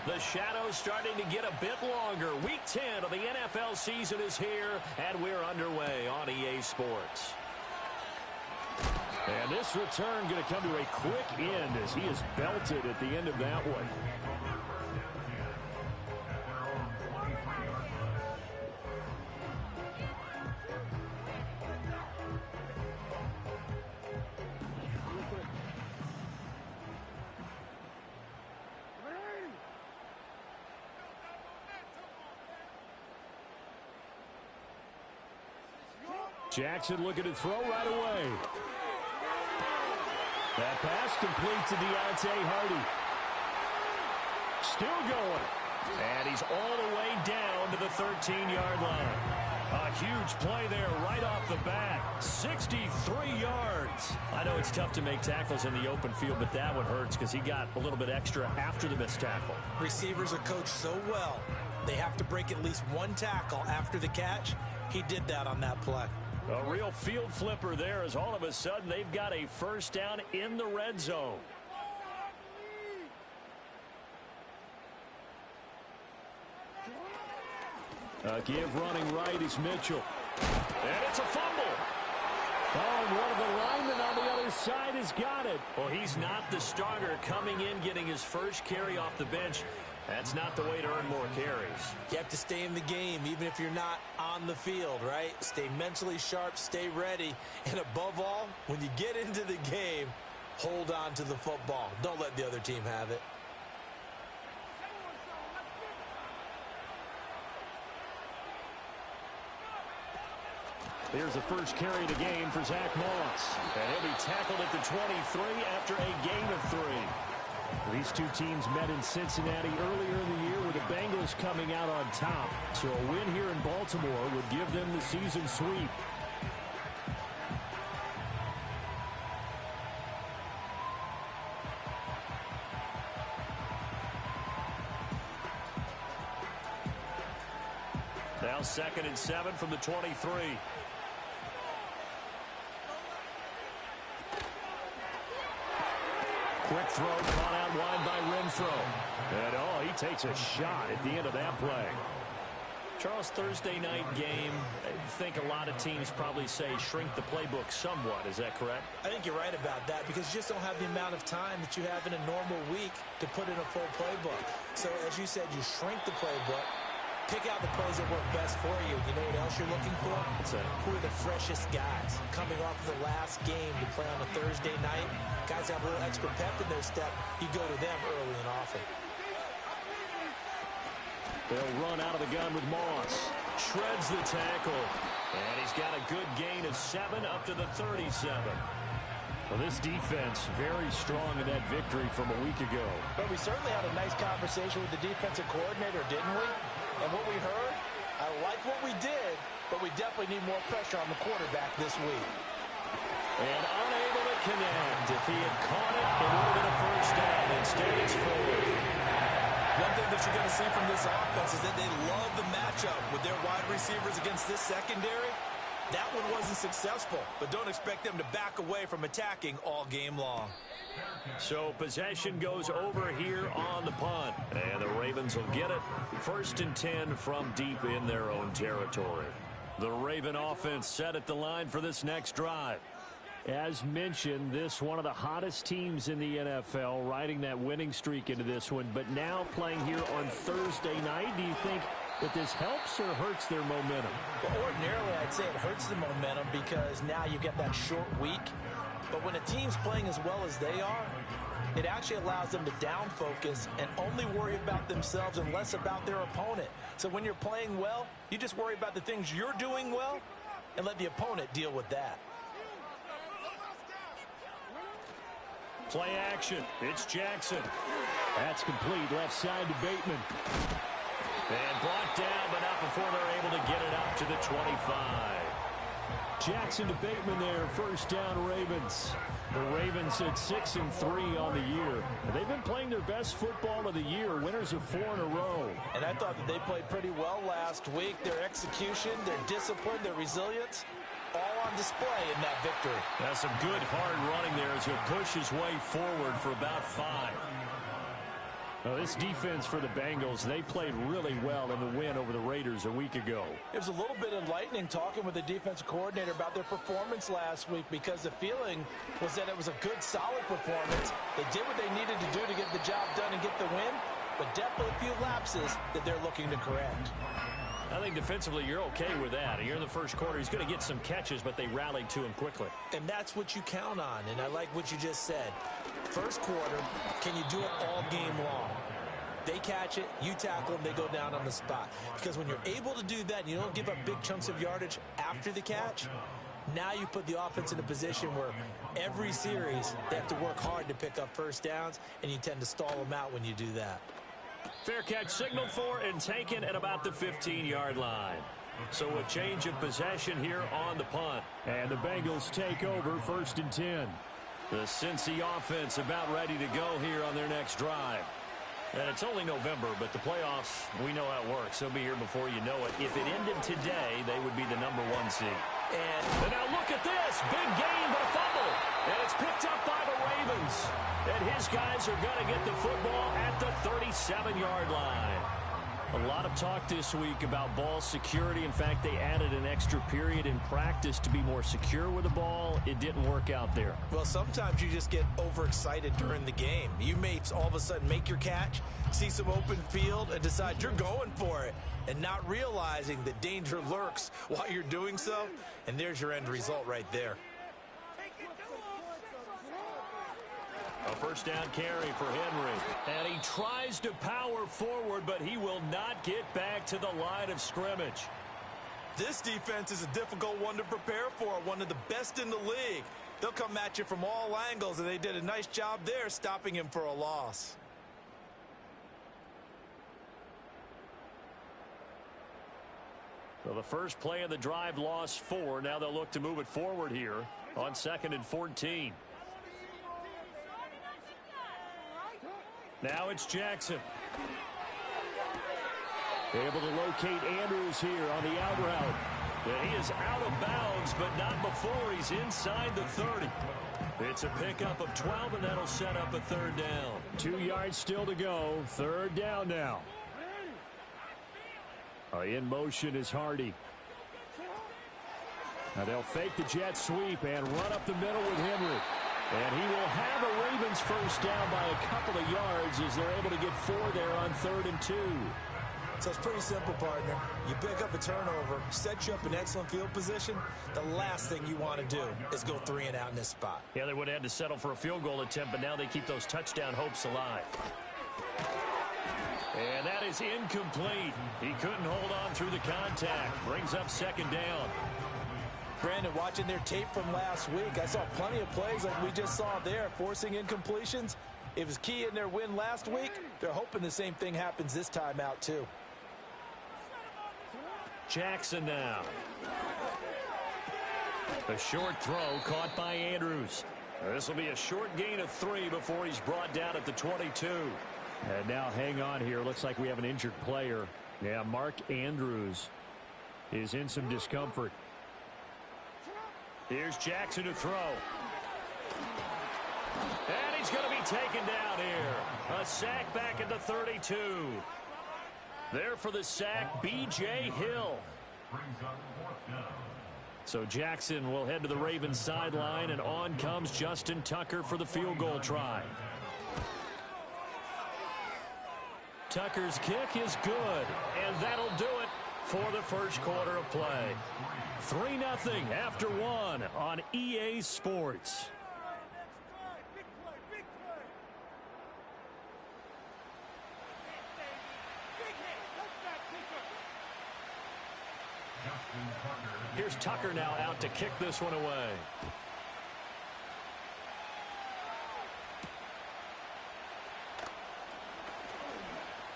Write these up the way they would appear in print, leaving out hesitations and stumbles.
The shadow's starting to get a bit longer. Week 10 of the NFL season is here, and we're underway on EA Sports. And this return going to come to a quick end as he is belted at the end of that one. Jackson looking to throw right away. That pass complete to Deontay Hardy. Still going. And he's all the way down to the 13-yard line. A huge play there right off the bat. 63 yards. I know it's tough to make tackles in the open field, but that one hurts because he got a little bit extra after the missed tackle. Receivers are coached so well. They have to break at least one tackle after the catch. He did that on that play. A real field flipper there as all of a sudden they've got a first down in the red zone. A give running right is Mitchell. And it's a fumble. Oh, and one of the linemen on the other side has got it. Well, he's not the starter coming in, getting his first carry off the bench. That's not the way to earn more carries. You have to stay in the game, even if you're not on the field, right? Stay mentally sharp, stay ready, and above all, when you get into the game, hold on to the football. Don't let the other team have it. Here's the first carry of the game for Zach Moss. And he'll be tackled at the 23 after a gain of 3. These two teams met in Cincinnati earlier in the year with the Bengals coming out on top. So a win here in Baltimore would give them the season sweep. Now 2nd and 7 from the 23. Quick throw caught out wide by Renfro. And he takes a shot at the end of that play. Charles, Thursday night game, I think a lot of teams probably say shrink the playbook somewhat. Is that correct? I think you're right about that because you just don't have the amount of time that you have in a normal week to put in a full playbook. So as you said, you shrink the playbook. Pick out the plays that work best for you. You know what else you're looking for? Who are the freshest guys coming off the last game to play on a Thursday night? Guys have a little extra pep in their step. You go to them early and often. They'll run out of the gun with Moss. Shreds the tackle. And he's got a good gain of 7 up to the 37. Well, this defense very strong in that victory from a week ago. But we certainly had a nice conversation with the defensive coordinator, didn't we? And what we heard, I like what we did, but we definitely need more pressure on the quarterback this week. And unable to connect. If he had caught it, it would have been a first down. Instead, it's 4. One thing that you're going to see from this offense is that they love the matchup with their wide receivers against this secondary. That one wasn't successful, but don't expect them to back away from attacking all game long. So possession goes over here on the punt. And the Ravens will get it. 1st and 10 from deep in their own territory. The Raven offense set at the line for this next drive. As mentioned, this one of the hottest teams in the NFL, riding that winning streak into this one, but now playing here on Thursday night. Do you think that this helps or hurts their momentum? Well, ordinarily, I'd say it hurts the momentum because now you get that short week. But when a team's playing as well as they are, it actually allows them to down focus and only worry about themselves and less about their opponent. So when you're playing well, you just worry about the things you're doing well and let the opponent deal with that. Play action. It's Jackson. That's complete. Left side to Bateman. And brought down, but not before they're able to get it up to the 25. Jackson to Bateman there. First down, Ravens. The Ravens at 6-3 on the year. They've been playing their best football of the year. Winners of 4 in a row. And I thought that they played pretty well last week. Their execution, their discipline, their resilience, all on display in that victory. That's some good hard running there as he'll push his way forward for about 5. Well, this defense for the Bengals, they played really well in the win over the Raiders a week ago. It was a little bit enlightening talking with the defensive coordinator about their performance last week, because the feeling was that it was a good, solid performance. They did what they needed to do to get the job done and get the win, but definitely a few lapses that they're looking to correct. I think defensively you're okay with that. Here in the first quarter, he's going to get some catches, but they rallied to him quickly. And that's what you count on, and I like what you just said. First quarter, can you do it all game long? They catch it, you tackle them, they go down on the spot. Because when you're able to do that and you don't give up big chunks of yardage after the catch, now you put the offense in a position where every series they have to work hard to pick up first downs, and you tend to stall them out when you do that. Fair catch signaled for and taken at about the 15-yard line. So a change of possession here on the punt. And the Bengals take over 1st and 10. The Cincy offense about ready to go here on their next drive. And it's only November, but the playoffs, we know how it works. They'll be here before you know it. If it ended today, they would be the #1 seed. And now look at this. Big gain, but a fumble. And it's picked up by the Ravens. And his guys are going to get the football at the 37-yard line. A lot of talk this week about ball security. In fact, they added an extra period in practice to be more secure with the ball. It didn't work out there. Well, sometimes you just get overexcited during the game. You may all of a sudden make your catch, see some open field, and decide you're going for it, and not realizing that danger lurks while you're doing so. And there's your end result right there. A first down carry for Henry. And he tries to power forward, but he will not get back to the line of scrimmage. This defense is a difficult one to prepare for, one of the best in the league. They'll come at you from all angles, and they did a nice job there stopping him for a loss. So the first play of the drive lost 4. Now they'll look to move it forward here on 2nd and 14. Now it's Jackson. Able to locate Andrews here on the out route. And he is out of bounds, but not before he's inside the 30. It's a pickup of 12, and that'll set up a 3rd down. 2 yards still to go. 3rd down now. In motion is Hardy. Now they'll fake the jet sweep and run up the middle with Henry. And he will have a Ravens first down by a couple of yards as they're able to get 4 there on 3rd and 2. So it's pretty simple, partner. You pick up a turnover, set you up in excellent field position. The last thing you want to do is go 3 and out in this spot. Yeah, they would have had to settle for a field goal attempt, but now they keep those touchdown hopes alive. And that is incomplete. He couldn't hold on through the contact. Brings up 2nd down. Brandon, watching their tape from last week, I saw plenty of plays like we just saw there, forcing incompletions. It was key in their win last week. They're hoping the same thing happens this time out, too. Jackson now. A short throw caught by Andrews. This will be a short gain of 3 before he's brought down at the 22. And now hang on here. Looks like we have an injured player. Yeah, Mark Andrews is in some discomfort. Here's Jackson to throw. And he's going to be taken down here. A sack back at the 32. There for the sack, B.J. Hill. So Jackson will head to the Ravens sideline, and on comes Justin Tucker for the field goal try. Tucker's kick is good, and that'll do it for the first quarter of play. 3-0 after 1 on EA Sports. Here's Tucker now out to kick this one away.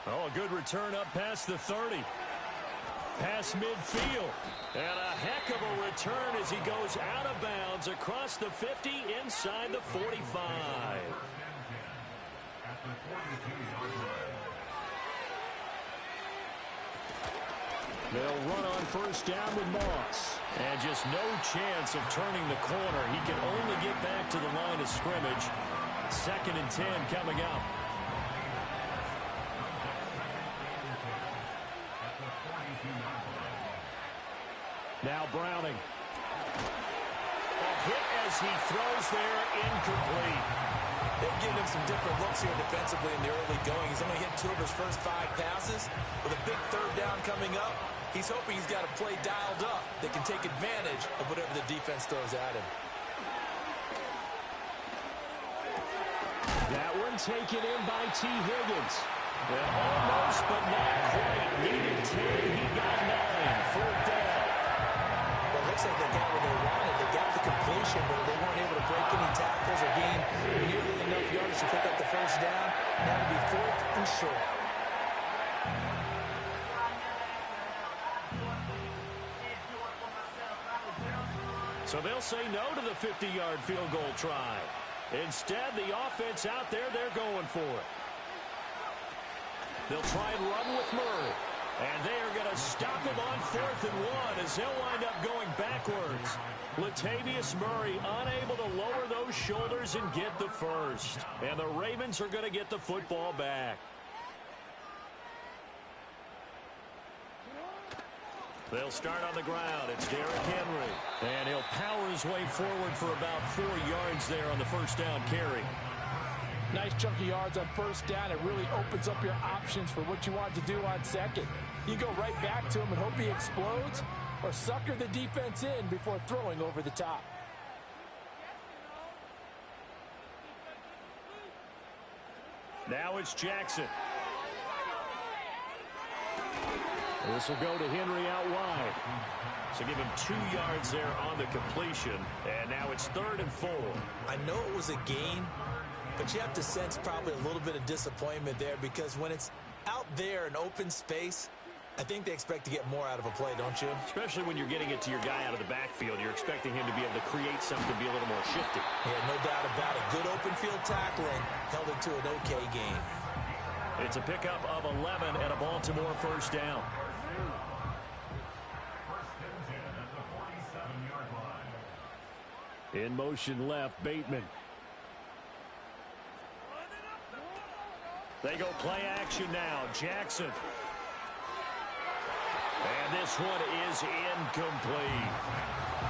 Oh, a good return up past the 30. Past midfield. And a heck of a return as he goes out of bounds across the 50 inside the 45. They'll run on first down with Moss. And just no chance of turning the corner. He can only get back to the line of scrimmage. 2nd and 10 coming up. Now Browning. A hit as he throws there, incomplete. They've given him some different looks here defensively in the early going. He's only hit 2 of his first 5 passes. With a big third down coming up, he's hoping he's got a play dialed up that can take advantage of whatever the defense throws at him. That one taken in by T. Higgins. Well, almost, but not quite. Needed 10, he got 9. Fourth down. Well, it looks like they got what they wanted. They got the completion, but they weren't able to break any tackles or gain nearly enough yards to pick up the first down. Now to be 4th and short. So they'll say no to the 50-yard field goal try. Instead, the offense out there, they're going for it. They'll try and run with Murray. And they are going to stop him on 4th and 1 as he'll wind up going backwards. Latavius Murray unable to lower those shoulders and get the first. And the Ravens are going to get the football back. They'll start on the ground. It's Derrick Henry. And he'll power his way forward for about 4 yards there on the first down carry. Nice chunky yards on first down. It really opens up your options for what you want to do on second. You go right back to him and hope he explodes, or sucker the defense in before throwing over the top. Now it's Jackson. This will go to Henry out wide. So give him 2 yards there on the completion. And now it's 3rd and 4. I know it was a gain, but you have to sense probably a little bit of disappointment there, because when it's out there in open space, I think they expect to get more out of a play, don't you? Especially when you're getting it to your guy out of the backfield. You're expecting him to be able to create something, to be a little more shifty. Yeah, no doubt about it. Good open field tackling held it to an okay game. It's a pickup of 11 and a Baltimore first down. In motion left, Bateman. They go play action now. Jackson. And this one is incomplete.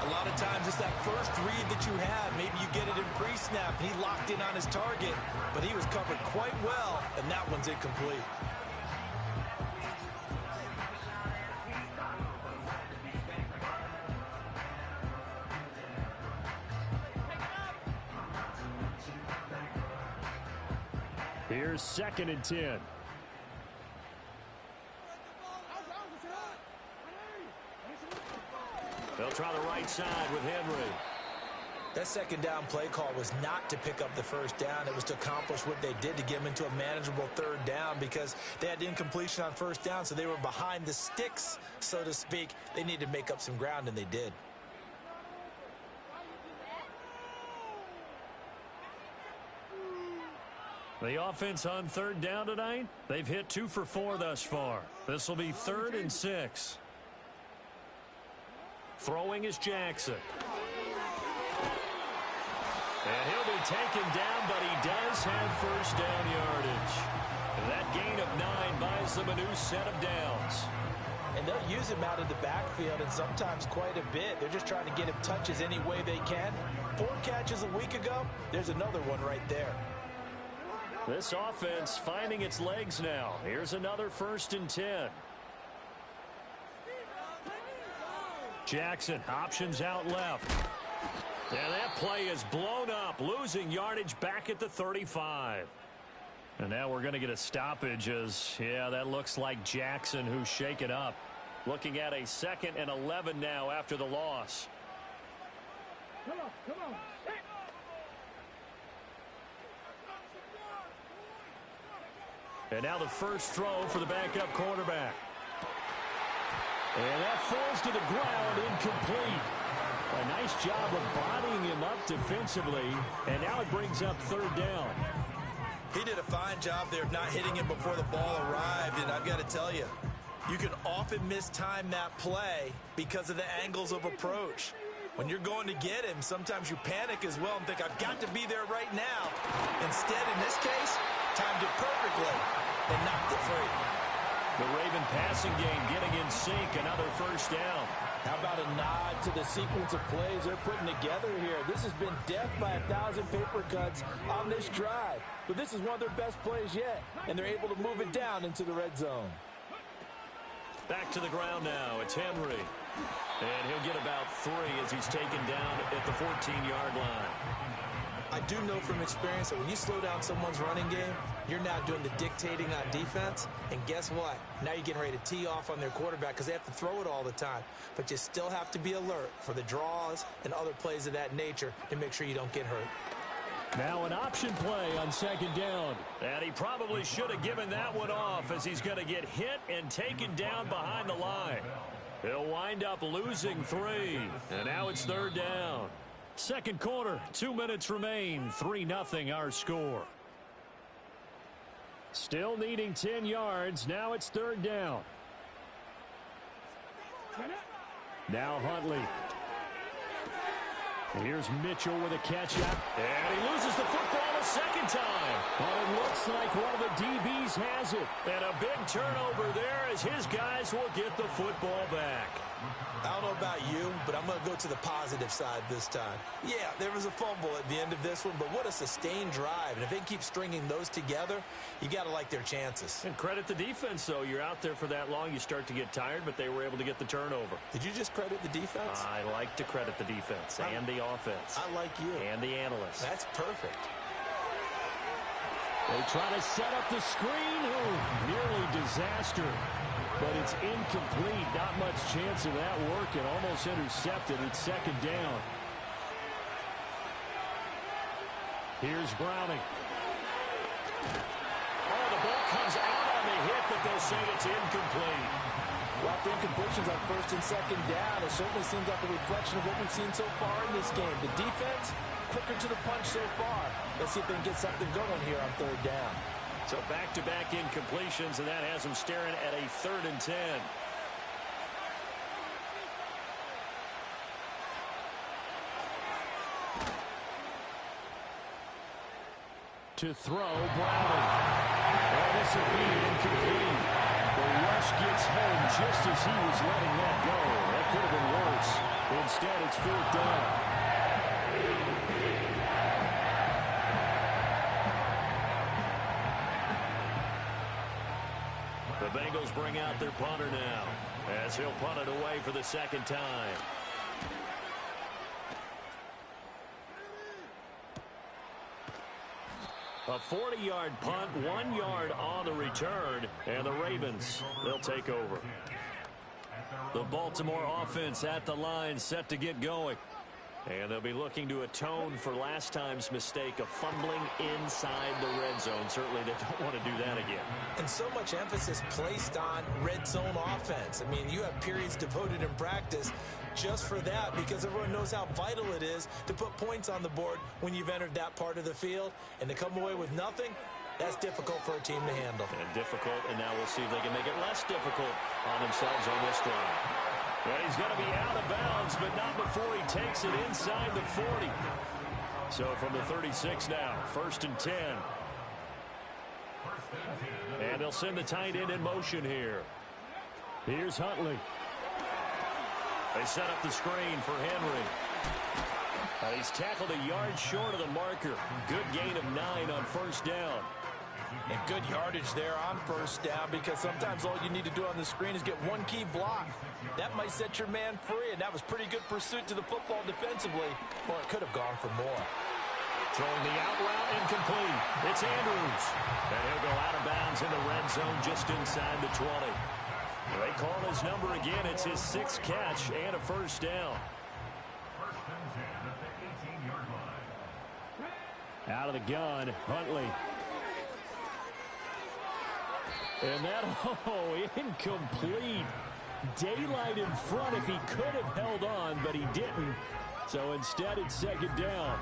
A lot of times it's that first read that you have. Maybe you get it in pre-snap, and he locked in on his target, but he was covered quite well, and that one's incomplete. Here's 2nd and 10. They'll try the right side with Henry. That second down play call was not to pick up the first down. It was to accomplish what they did, to get them into a manageable 3rd down, because they had incompletion on first down, so they were behind the sticks, so to speak. They needed to make up some ground, and they did. The offense on 3rd down tonight, they've hit 2 for 4 thus far. This will be 3rd and 6. Throwing is Jackson. And he'll be taken down, but he does have first down yardage. And that gain of 9 buys them a new set of downs. And they'll use him out of the backfield, and sometimes quite a bit. They're just trying to get him touches any way they can. 4 catches a week ago, there's another one right there. This offense finding its legs now. Here's another 1st and 10. Jackson, options out left. And that play is blown up, losing yardage back at the 35. And now we're going to get a stoppage as, yeah, that looks like Jackson who's shaken up. Looking at a 2nd and 11 now after the loss. Come on, come on. And now the first throw for the backup quarterback. And that falls to the ground, incomplete. A nice job of bodying him up defensively, and now it brings up 3rd down. He did a fine job there of not hitting him before the ball arrived, and I've got to tell you, you can often mistime that play because of the angles of approach. When you're going to get him, sometimes you panic as well and think, I've got to be there right now. Instead, in this case, timed it perfectly and knocked it free. The Raven passing game getting in sync, another first down. How about a nod to the sequence of plays they're putting together here? This has been death by 1,000 paper cuts on this drive. But this is one of their best plays yet, and they're able to move it down into the red zone. Back to the ground now. It's Henry. And he'll get about 3 as he's taken down at the 14-yard line. I do know from experience that when you slow down someone's running game, you're now doing the dictating on defense. And guess what? Now you're getting ready to tee off on their quarterback because they have to throw it all the time. But you still have to be alert for the draws and other plays of that nature to make sure you don't get hurt. Now an option play on 2nd down. And he probably should have given that one off as he's going to get hit and taken down behind the line. He'll wind up losing 3. And now it's 3rd down. Second quarter, 2 minutes remain. 3-0 our score. Still needing 10 yards. Now it's 3rd down. Now Huntley. Here's Mitchell with a catch-up. And he loses the football a second time. But it looks like one of the DBs has it. And a big turnover there as his guys will get the football back. I don't know about you, but I'm going to go to the positive side this time. Yeah, there was a fumble at the end of this one, but what a sustained drive. And if they keep stringing those together, you got to like their chances. And credit the defense, though. You're out there for that long, you start to get tired, but they were able to get the turnover. Did you just credit the defense? I like to credit the defense and the offense. I like you. And the analysts. That's perfect. They try to set up the screen. Oh, nearly disaster. But it's incomplete. Not much chance of that working. Almost intercepted. It's 2nd down. Here's Browning. Oh, the ball comes out on the hit, but they'll say it's incomplete. Well, the incompletions on 1st and 2nd down, it certainly seems like a reflection of what we've seen so far in this game. The defense, quicker to the punch so far. Let's see if they can get something going here on 3rd down. So back-to-back incompletions, and that has them staring at a 3rd and 10. To throw, Browning. Oh, this will be incomplete. The rush gets home just as he was letting that go. That could have been worse. Instead, it's 4th down. The Bengals bring out their punter now as he'll punt it away for the 2nd time. A 40-yard punt, 1 yard on the return, and the Ravens, they'll take over. The Baltimore offense at the line set to get going. And they'll be looking to atone for last time's mistake of fumbling inside the red zone. Certainly they don't want to do that again. And so much emphasis placed on red zone offense. I mean, you have periods devoted in practice just for that because everyone knows how vital it is to put points on the board when you've entered that part of the field. And to come away with nothing, that's difficult for a team to handle. And difficult, and now we'll see if they can make it less difficult on themselves on this drive. Well, he's going to be out of bounds, but not before he takes it inside the 40. So from the 36 now, 1st and 10. And they'll send the tight end in motion here. Here's Huntley. They set up the screen for Henry. He's tackled a yard short of the marker. Good gain of 9 on 1st down. And good yardage there on 1st down because sometimes all you need to do on the screen is get one key block. That might set your man free, and that was pretty good pursuit to the football defensively. Or it could have gone for more. Throwing the out route incomplete. It's Andrews. And he'll go out of bounds in the red zone just inside the 20. They call his number again. It's his 6th catch and a 1st down. Out of the gun, Huntley. And that, incomplete. Daylight in front if he could have held on, but he didn't. So instead, it's 2nd down.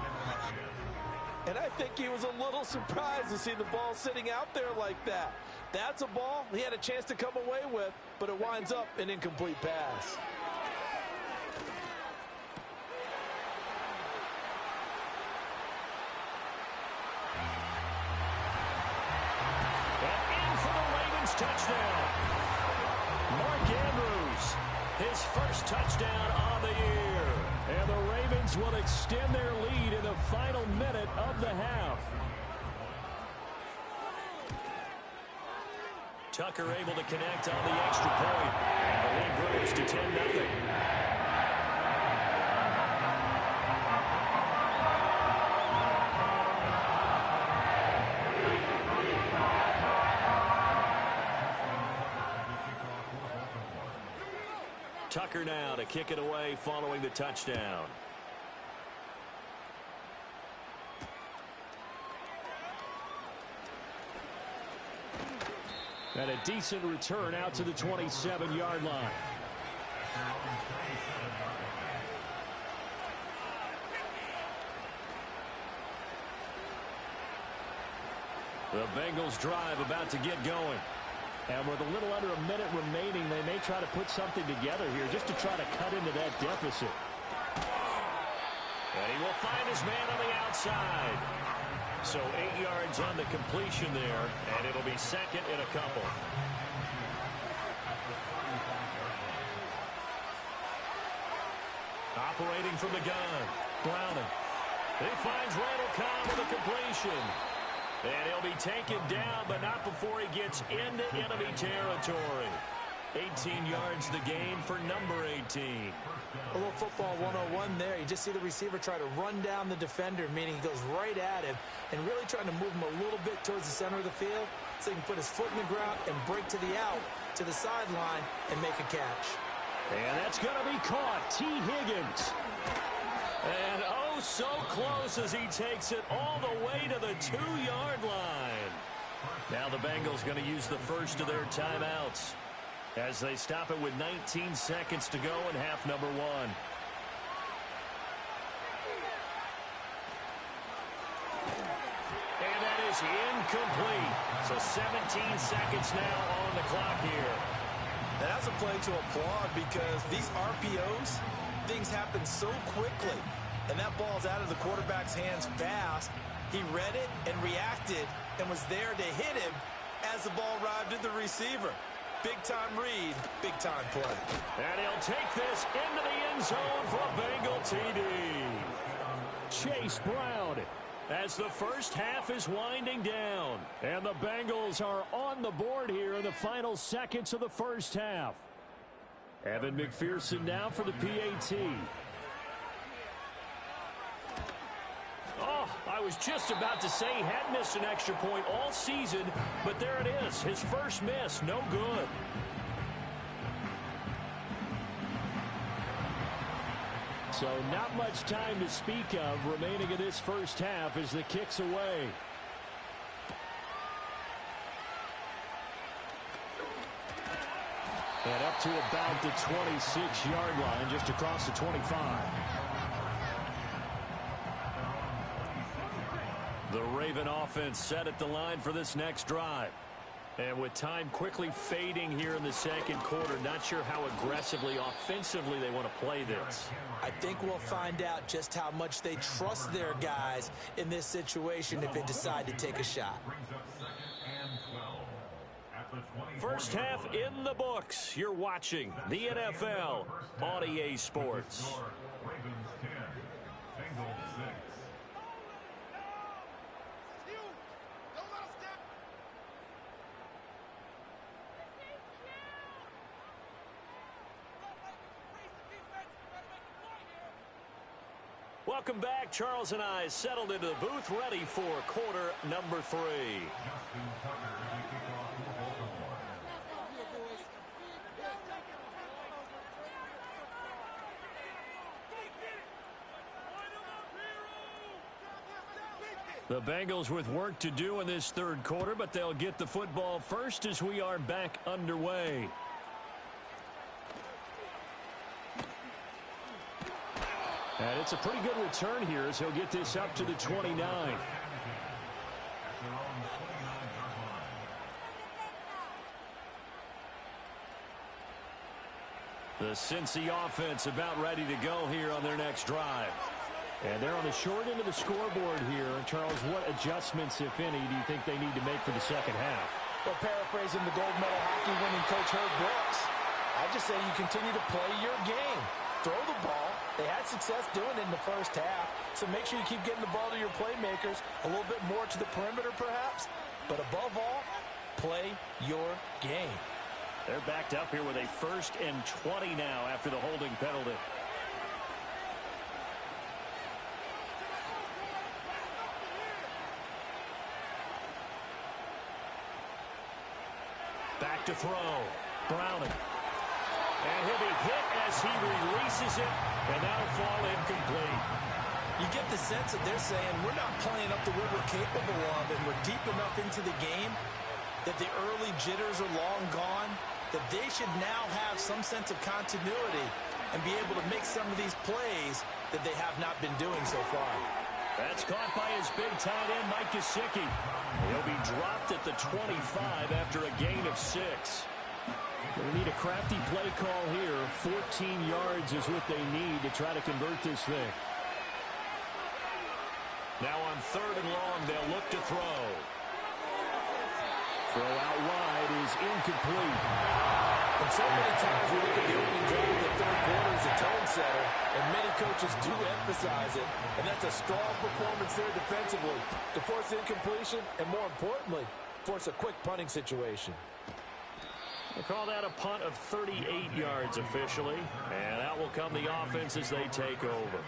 And I think he was a little surprised to see the ball sitting out there like that. That's a ball he had a chance to come away with, but it winds up an incomplete pass. And in for the Ravens touchdown. Mark Andrews. his first touchdown on the year. And the Ravens will extend their lead in the final minute of the half. Tucker able to connect on the extra point. And the lead grows to 10-0. Tucker now to kick it away following the touchdown. And a decent return out to the 27-yard line. The Bengals drive about to get going. And with a little under a minute remaining, they may try to put something together here just to try to cut into that deficit. And he will find his man on the outside. So 8 yards on the completion there, and it'll be second and a couple. Operating from the gun, Browning. He finds Randall Cobb with a completion. And he'll be taken down, but not before he gets into enemy territory. 18 yards the gain for number 18. A little football 101 there. You just see the receiver try to run down the defender, meaning he goes right at him and really trying to move him a little bit towards the center of the field so he can put his foot in the ground and break to the out, to the sideline, and make a catch. And that's going to be caught. T. Higgins. And oh, so close as he takes it all the way to the 2-yard line. Now the Bengals going to use the first of their timeouts as they stop it with 19 seconds to go in half number 1. And that is incomplete. So 17 seconds now on the clock here. And that's a play to applaud because these RPOs, things happen so quickly. And that ball's out of the quarterback's hands fast. He read it and reacted and was there to hit him as the ball arrived at the receiver. Big-time read, big-time play. And he'll take this into the end zone for a Bengal TD. Chase Brown. As the first half is winding down. And the Bengals are on the board here in the final seconds of the first half. Evan McPherson now for the PAT. Oh, I was just about to say he had missed an extra point all season, but there it is. His first miss, no good. So not much time to speak of remaining in this first half as the kick's away. And up to about the 26-yard line, just across the 25. The Raven offense set at the line for this next drive. And with time quickly fading here in the second quarter, not sure how aggressively, offensively they want to play this. I think we'll find out just how much they trust their guys in this situation if they decide to take a shot. First half in the books. You're watching the NFL on EA Sports. Welcome back. Charles and I settled into the booth, ready for quarter number 3. The Bengals with work to do in this third quarter, but they'll get the football first as we are back underway. And it's a pretty good return here as he'll get this up to the 29. The Cincy offense about ready to go here on their next drive. And they're on the short end of the scoreboard here. Charles, what adjustments, if any, do you think they need to make for the second half? Well, paraphrasing the gold medal hockey winning coach Herb Brooks, I just say you continue to play your game. Throw the ball. They had success doing it in the first half, so make sure you keep getting the ball to your playmakers, a little bit more to the perimeter perhaps, but above all, play your game. They're backed up here with a 1st and 20 now after the holding penalty. Back to throw. Browning. And he'll be hit as he releases it, and that'll fall incomplete. You get the sense that they're saying we're not playing up to what we're capable of, and we're deep enough into the game that the early jitters are long gone, that they should now have some sense of continuity and be able to make some of these plays that they have not been doing so far. That's caught by his big tight end, Mike Gesicki. He'll be dropped at the 25 after a gain of 6. They need a crafty play call here. 14 yards is what they need to try to convert this thing. Now on 3rd and long, they'll look to throw. Throw out wide is incomplete. And so many times we look at the opening drive of the third quarter as a tone setter, and many coaches do emphasize it, and that's a strong performance there defensively to force incompletion and, more importantly, force a quick punting situation. We'll call that a punt of 38 yards officially, and out will come the offense as they take over.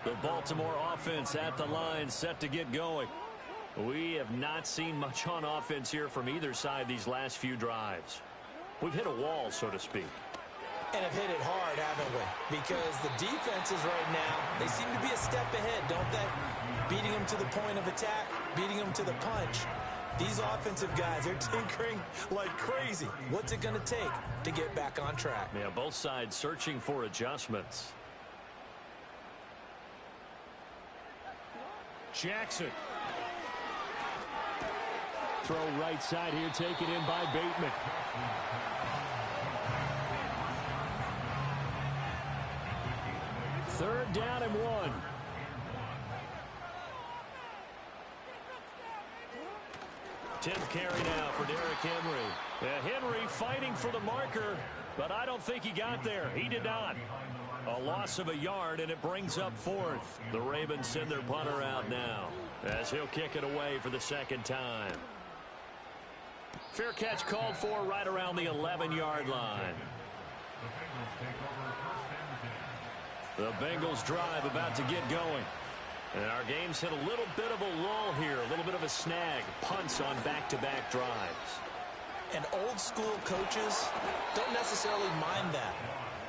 The Baltimore offense at the line, set to get going. We have not seen much on offense here from either side these last few drives. We've hit a wall, so to speak. And have hit it hard, haven't we? Because the defenses right now, they seem to be a step ahead, don't they? Beating them to the point of attack, beating them to the punch. These offensive guys are tinkering like crazy. What's it going to take to get back on track? Yeah, both sides searching for adjustments. Jackson. Throw right side here, taken in by Bateman. Third down and 1. Tenth carry now for Derrick Henry. Henry fighting for the marker, but I don't think he got there. He did not. A loss of a yard, and it brings up 4th. The Ravens send their punter out now as he'll kick it away for the 2nd time. Fair catch called for right around the 11-yard line. The Bengals drive about to get going. And our game's hit a little bit of a lull here, a little bit of a snag. Punts on back-to-back drives. And old-school coaches don't necessarily mind that.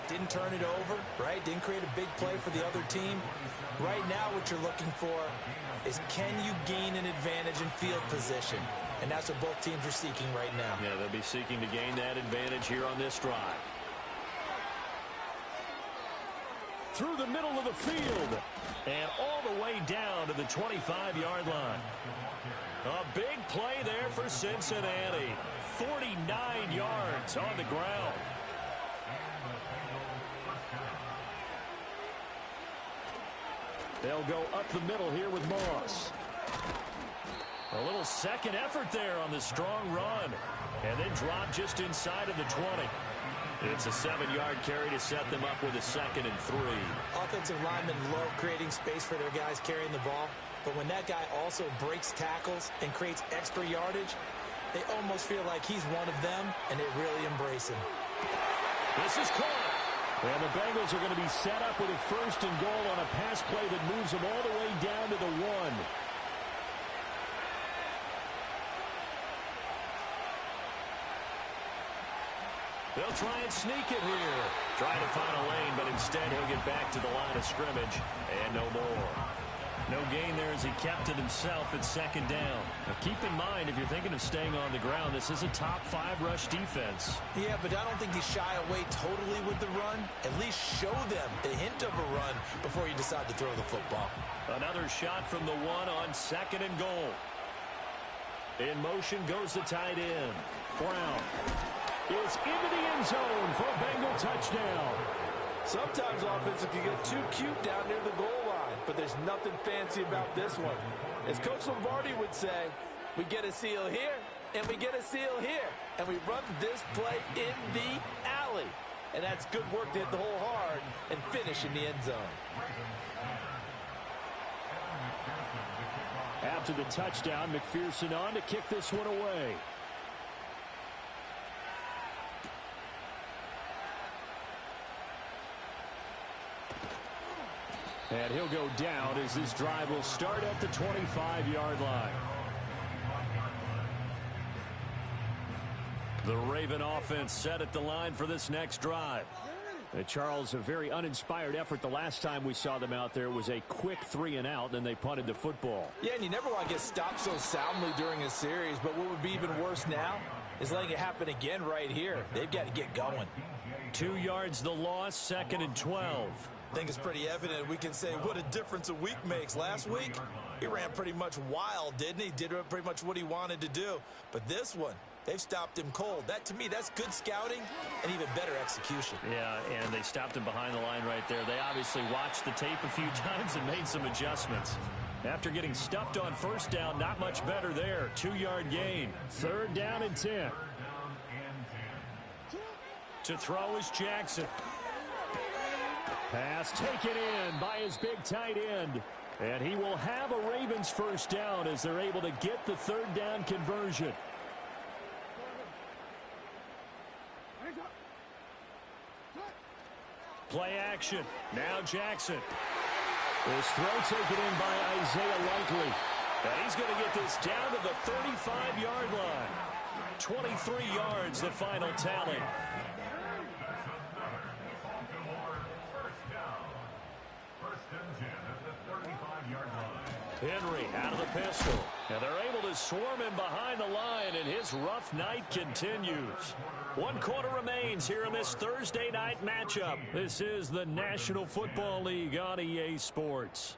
Didn't turn it over, right? Didn't create a big play for the other team. Right now what you're looking for is can you gain an advantage in field position? And that's what both teams are seeking right now. Yeah, they'll be seeking to gain that advantage here on this drive. Through the middle of the field and all the way down to the 25-yard line. A big play there for Cincinnati. 49 yards on the ground. They'll go up the middle here with Moss. A little second effort there on the strong run. And then drop just inside of the 20. It's a 7-yard carry to set them up with a 2nd and 3. Offensive linemen love creating space for their guys carrying the ball. But when that guy also breaks tackles and creates extra yardage, they almost feel like he's one of them, and they really embrace him. This is caught. And the Bengals are going to be set up with a 1st and goal on a pass play that moves them all the way down to the 1. They'll try and sneak it here. Trying to find a lane, but instead he'll get back to the line of scrimmage. And no more. No gain there as he kept it himself at 2nd down. Now keep in mind, if you're thinking of staying on the ground, this is a top 5 rush defense. Yeah, but I don't think you shy away totally with the run. At least show them the hint of a run before you decide to throw the football. Another shot from the 1 on 2nd and goal. In motion goes the tight end. Brown is into the end zone for a Bengal touchdown. Sometimes offensive can get too cute down near the goal line, but there's nothing fancy about this one. As Coach Lombardi would say, we get a seal here, And we get a seal here. And we run this play in the alley. And that's good work to hit the hole hard and finish in the end zone. After the touchdown, McPherson on to kick this one away. And he'll go down as this drive will start at the 25-yard line. The Raven offense set at the line for this next drive. Charles, a very uninspired effort the last time we saw them out there. It was a quick 3-and-out, and they punted the football. Yeah, and you never want to get stopped so soundly during a series, but what would be even worse now is letting it happen again right here. They've got to get going. 2 yards the loss, 2nd and 12. I think it's pretty evident. We can say what a difference a week makes. Last week, he ran pretty much wild, didn't he? Did pretty much what he wanted to do. But this one, they've stopped him cold. That, to me, that's good scouting and even better execution. Yeah, and they stopped him behind the line right there. They obviously watched the tape a few times and made some adjustments. After getting stuffed on first down, not much better there. 2-yard gain. 3rd down and 10. To throw is Jackson. Pass taken in by his big tight end. And he will have a Ravens first down as they're able to get the 3rd down conversion. Play action. Now Jackson. This throw taken in by Isaiah Likely. And he's going to get this down to the 35-yard line. 23 yards the final tally. Henry out of the pistol. And they're able to swarm him behind the line, and his rough night continues. 1 quarter remains here in this Thursday night matchup. This is the National Football League on EA Sports.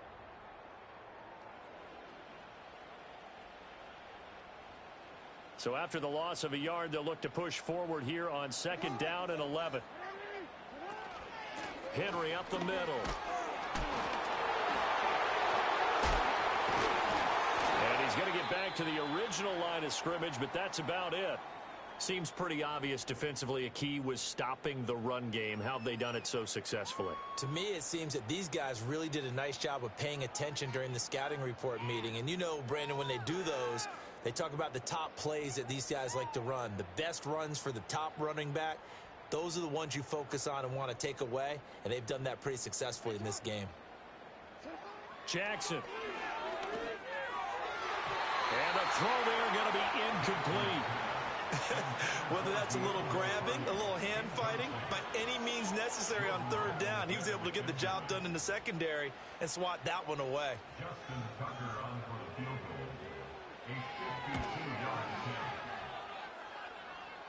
So after the loss of a yard, they'll look to push forward here on 2nd down and 11. Henry up the middle. He's going to get back to the original line of scrimmage, but that's about it. Seems pretty obvious defensively a key was stopping the run game. How have they done it so successfully? To me, it seems that these guys really did a nice job of paying attention during the scouting report meeting. And you know, Brandon, when they do those, they talk about the top plays that these guys like to run. The best runs for the top running back, those are the ones you focus on and want to take away. And they've done that pretty successfully in this game. Jackson. And the throw there going to be incomplete. Whether that's a little grabbing, a little hand fighting, by any means necessary on 3rd down, he was able to get the job done in the secondary and swat that one away.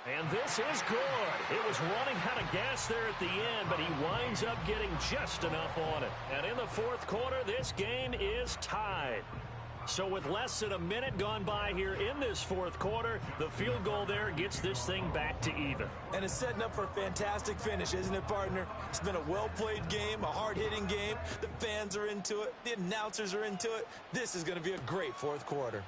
And this is good. It was running out of gas there at the end, but he winds up getting just enough on it. And in the 4th quarter, this game is tied. So with less than a minute gone by here in this 4th quarter, the field goal there gets this thing back to even. And it's setting up for a fantastic finish, isn't it, partner? It's been a well-played game, a hard-hitting game. The fans are into it. The announcers are into it. This is going to be a great 4th quarter.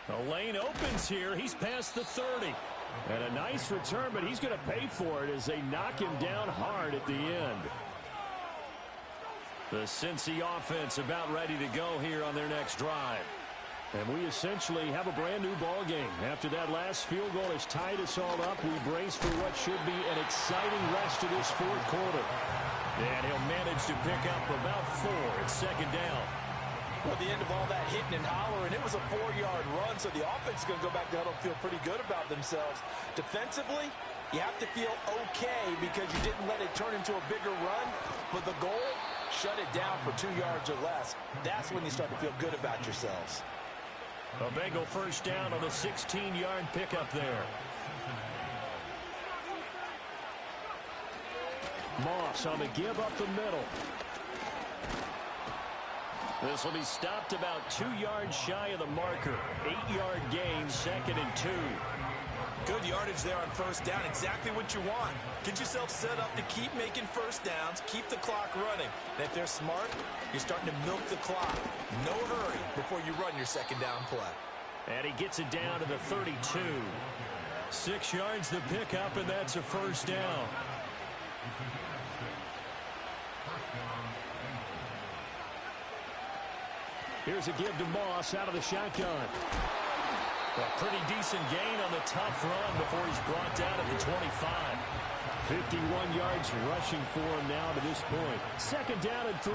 The lane opens here. He's past the 30. And a nice return, but he's going to pay for it as they knock him down hard at the end. The Cincy offense about ready to go here on their next drive. And we essentially have a brand new ball game. After that last field goal has tied us all up, we brace for what should be an exciting rest of this 4th quarter. And he'll manage to pick up about 4 at 2nd down. Well, at the end of all that hitting and hollering, it was a 4-yard run, so the offense is going to go back to huddle and feel pretty good about themselves. Defensively, you have to feel okay because you didn't let it turn into a bigger run. But the goal, shut it down for 2 yards or less. That's when you start to feel good about yourselves. A Bengal first down on the 16-yard pickup there. Moss on the give up the middle. This will be stopped about 2 yards shy of the marker. 8-yard gain, 2nd and 2. Good yardage there on first down. Exactly what you want. Get yourself set up to keep making first downs, keep the clock running. And if they're smart, you're starting to milk the clock. No hurry before you run your 2nd down play. And he gets it down to the 32. 6 yards to pick up, and that's a first down. Here's a give to Moss out of the shotgun. A pretty decent gain on the tough run before he's brought down at the 25. 51 yards rushing for him now to this point. Second down and 3.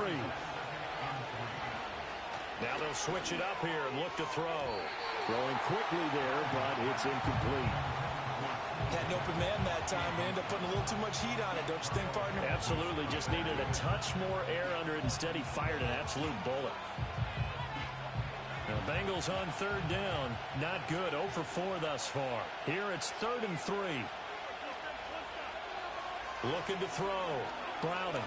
Now they'll switch it up here and look to throw. Throwing quickly there, but it's incomplete. Had an open man that time. They end up putting a little too much heat on it, don't you think, partner? Absolutely. Just needed a touch more air under it. Instead, he fired an absolute bullet. Now, Bengals on third down. Not good. 0 for 4 thus far. Here it's 3rd and 3. Looking to throw. Browning.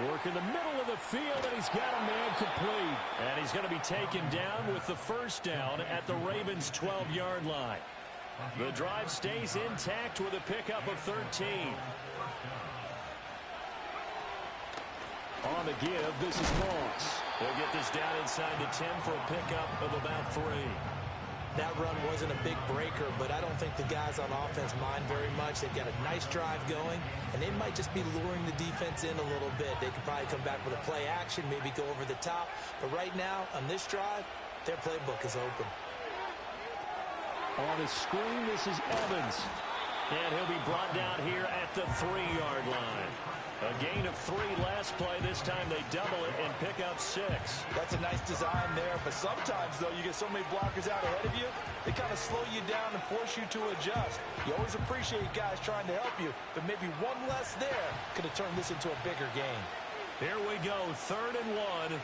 Work in the middle of the field, and he's got a man complete. And he's going to be taken down with the first down at the Ravens' 12-yard line. The drive stays intact with a pickup of 13. On the give, this is Moss. He'll get this down inside the 10 for a pickup of about 3. That run wasn't a big breaker, but I don't think the guys on offense mind very much. They've got a nice drive going, and they might just be luring the defense in a little bit. They could probably come back with a play action, maybe go over the top. But right now, on this drive, their playbook is open. On the screen, this is Evans. And he'll be brought down here at the 3-yard line. A gain of 3 last play. This time they double it and pick up 6. That's a nice design there, but sometimes, though, you get so many blockers out ahead of you, they kind of slow you down and force you to adjust. You always appreciate guys trying to help you, but maybe one less there could have turned this into a bigger game. Here we go, 3rd and 1.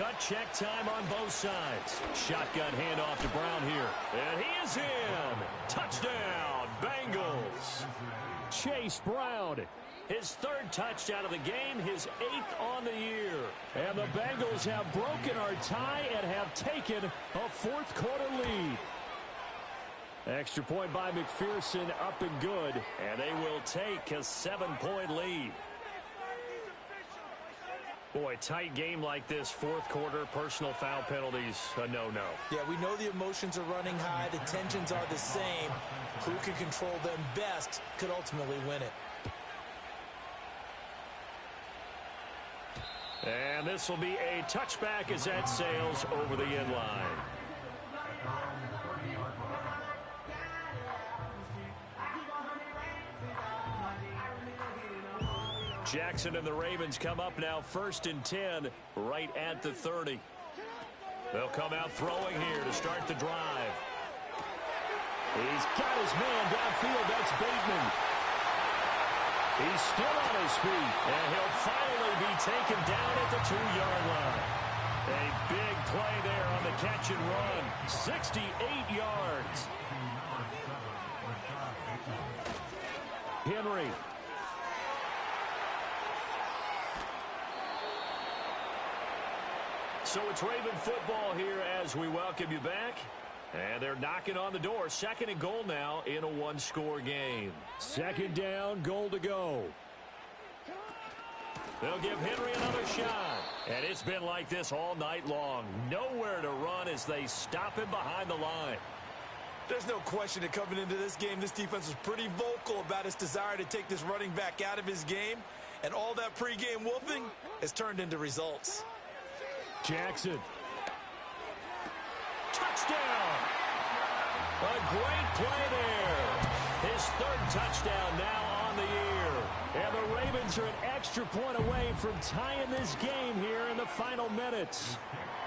Gut check time on both sides. Shotgun handoff to Brown here. And he is in. Touchdown, Bengals. Chase Brown. His 3rd touchdown of the game, his 8th on the year. And the Bengals have broken our tie and have taken a 4th quarter lead. Extra point by McPherson, up and good. And they will take a 7-point lead. Boy, tight game like this, 4th quarter, personal foul penalties, a no-no. Yeah, we know the emotions are running high. The tensions are the same. Who can control them best could ultimately win it. And this will be a touchback as that sails over the end line. Jackson and the Ravens come up now 1st and 10 right at the 30. They'll come out throwing here to start the drive. He's got his man downfield. That's Bateman. He's still on his feet, and he'll finally be taken down at the 2-yard line. A big play there on the catch and run. 68 yards. Henry. So it's Raven football here as we welcome you back. And they're knocking on the door. 2nd and goal now in a 1-score game. 2nd down, goal to go. They'll give Henry another shot. And it's been like this all night long. Nowhere to run as they stop him behind the line. There's no question that coming into this game, this defense was pretty vocal about its desire to take this running back out of his game. And all that pregame wolfing has turned into results. Jackson. Touchdown! A great play there. His 3rd touchdown now on the year. And the Ravens are an extra point away from tying this game here in the final minutes.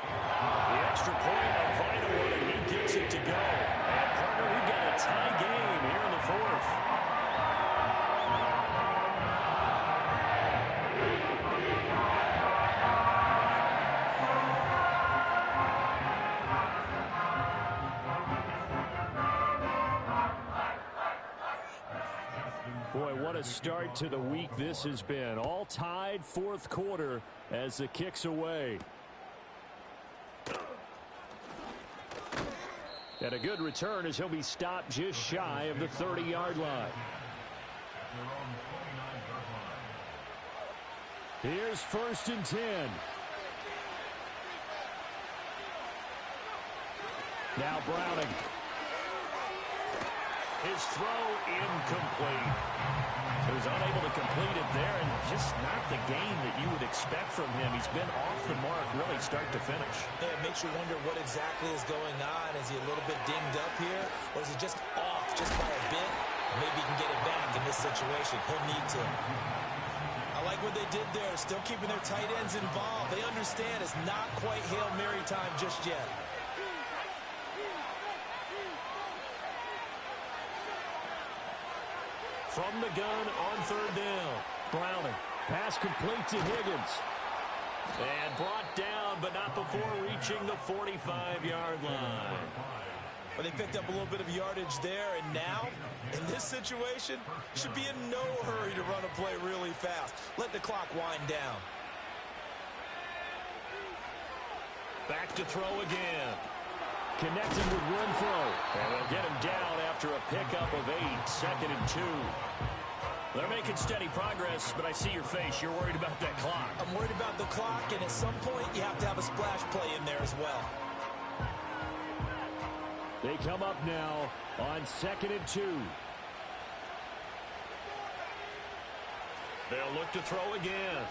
The extra point, a vital one, and he gets it to go. And partner, we've got a tie game here in the 4th. Boy, what a start to the week this has been. All tied, 4th quarter as the kick's away. And a good return as he'll be stopped just shy of the 30-yard line. Here's 1st and 10. Now Browning. His throw incomplete. He was unable to complete it there, and just not the game that you would expect from him. He's been off the mark really start to finish. Yeah, it makes you wonder what exactly is going on. Is he a little bit dinged up here, or is he just off just by a bit? Maybe he can get it back in this situation. He'll need to. I like what they did there, still keeping their tight ends involved. They understand it's not quite Hail Mary time just yet. From the gun on third down. Browning. Pass complete to Higgins. And brought down, but not before reaching the 45-yard line. Well, they picked up a little bit of yardage there, and now, in this situation, should be in no hurry to run a play really fast. Let the clock wind down. Back to throw again. Connecting with one throw. And they'll get him down after a pickup of 8, 2nd and 2. They're making steady progress, but I see your face. You're worried about that clock. I'm worried about the clock, and at some point, you have to have a splash play in there as well. They come up now on 2nd and 2. They'll look to throw again.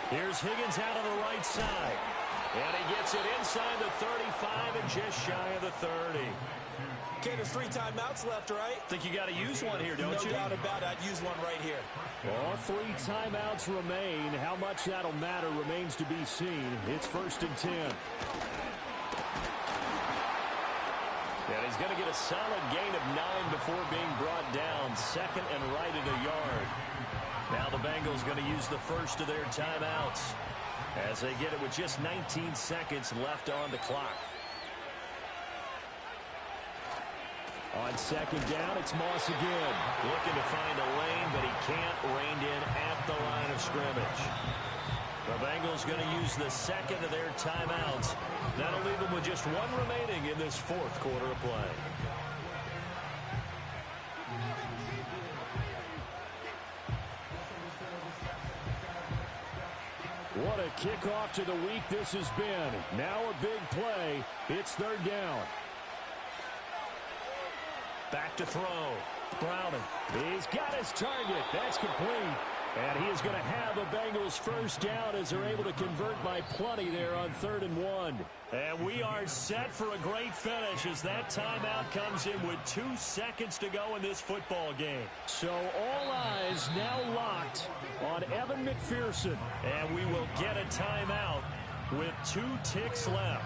Here's Higgins out on the right side. And he gets it inside the 35 and just shy of the 30. Okay, there's 3 timeouts left, right? Think you got to use one here, don't you? No doubt about it. I'd use one right here. All 3 timeouts remain. How much that'll matter remains to be seen. It's 1st and 10. And he's going to get a solid gain of 9 before being brought down. 2nd and right at a yard. Now the Bengals going to use the first of their timeouts as they get it with just 19 seconds left on the clock. On 2nd down, it's Moss again. Looking to find a lane, but he can't. Reined in at the line of scrimmage. The Bengals going to use the 2nd of their timeouts. That'll leave them with just 1 remaining in this 4th quarter of play. What a kickoff to the week this has been. Now a big play. It's 3rd down. Back to throw. Browning. He's got his target. That's complete. And he is going to have a Bengals first down as they're able to convert by plenty there on 3rd and 1. And we are set for a great finish as that timeout comes in with 2 seconds to go in this football game. So all eyes now locked on Evan McPherson. And we will get a timeout with 2 ticks left.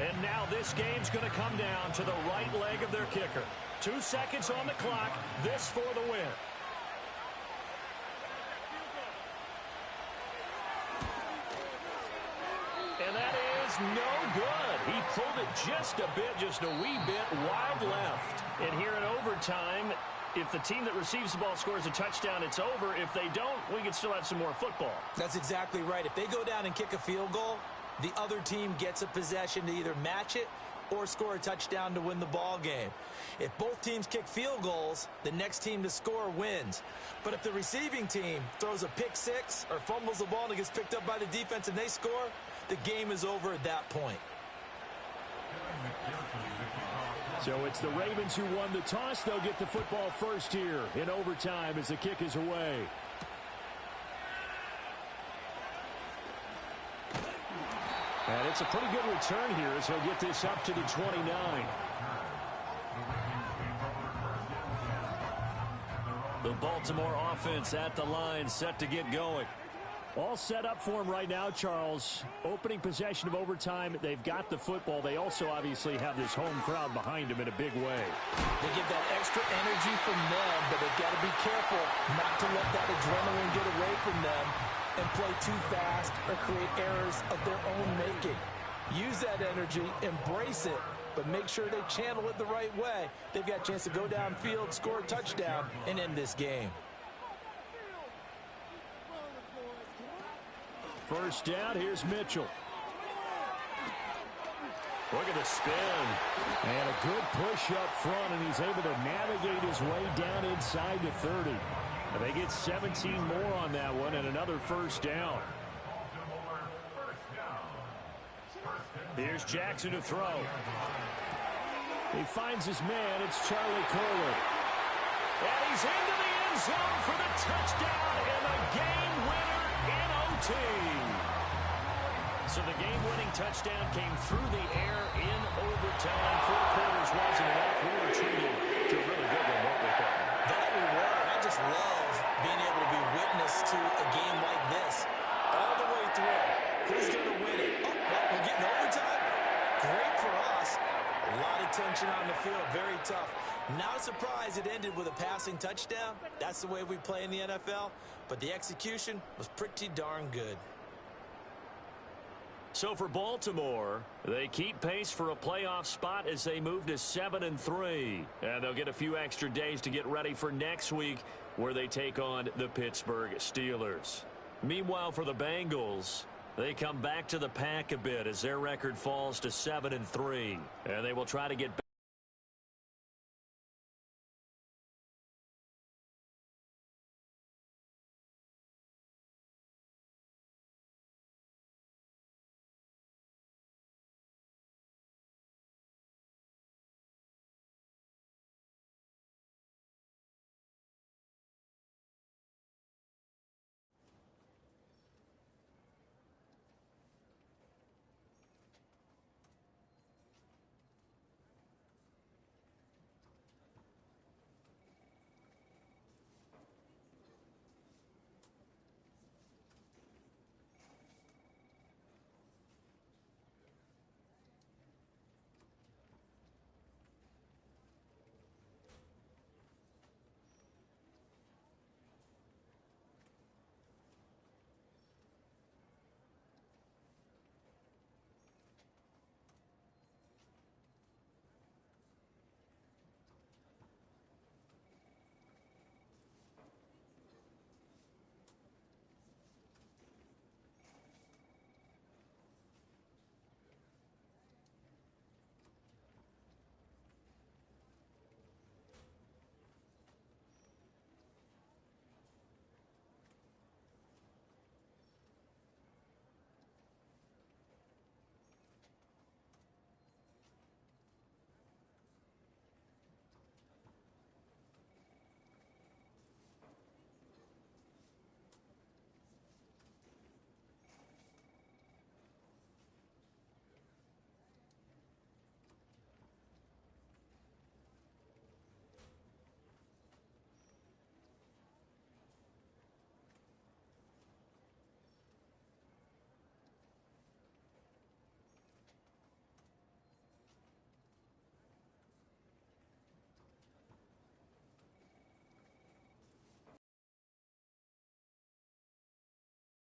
And now this game's going to come down to the right leg of their kicker. 2 seconds on the clock. This for the win. And that is no good. He pulled it just a bit, just a wee bit wide left. And here in overtime, if the team that receives the ball scores a touchdown, it's over. If they don't, we can still have some more football. That's exactly right. If they go down and kick a field goal, the other team gets a possession to either match it or score a touchdown to win the ball game. If both teams kick field goals, the next team to score wins. But if the receiving team throws a pick 6 or fumbles the ball and it gets picked up by the defense and they score, the game is over at that point. So it's the Ravens who won the toss. They'll get the football first here in overtime as the kick is away. And it's a pretty good return here as he'll get this up to the 29. The Baltimore offense at the line set to get going. All set up for him right now, Charles. Opening possession of overtime. They've got the football. They also obviously have this home crowd behind them in a big way. They get that extra energy from them, but they've got to be careful not to let that adrenaline get away from them and play too fast or create errors of their own making. Use that energy, embrace it, but make sure they channel it the right way. They've got a chance to go downfield, score a touchdown, and end this game. First down, here's Mitchell. Look at the spin. And a good push up front, and he's able to navigate his way down inside the 30. And they get 17 more on that one and another first down. Here's Jackson to throw. He finds his man. It's Charlie Kohler. And he's into the end zone for the touchdown and the game winner in OT. So the game-winning touchdown came through the air in overtime. 4 quarters wasn't enough. We were treated to a really good one with that. That we were, and I just love being able to be witness to a game like this. All the way through. Who's going to win it? Oh, well, we're getting overtime. Great for us. A lot of tension on the field. Very tough. Not a surprise it ended with a passing touchdown. That's the way we play in the NFL. But the execution was pretty darn good. So for Baltimore, they keep pace for a playoff spot as they move to 7-3. And they'll get a few extra days to get ready for next week where they take on the Pittsburgh Steelers. Meanwhile, for the Bengals, they come back to the pack a bit as their record falls to 7-3. And they will try to get back.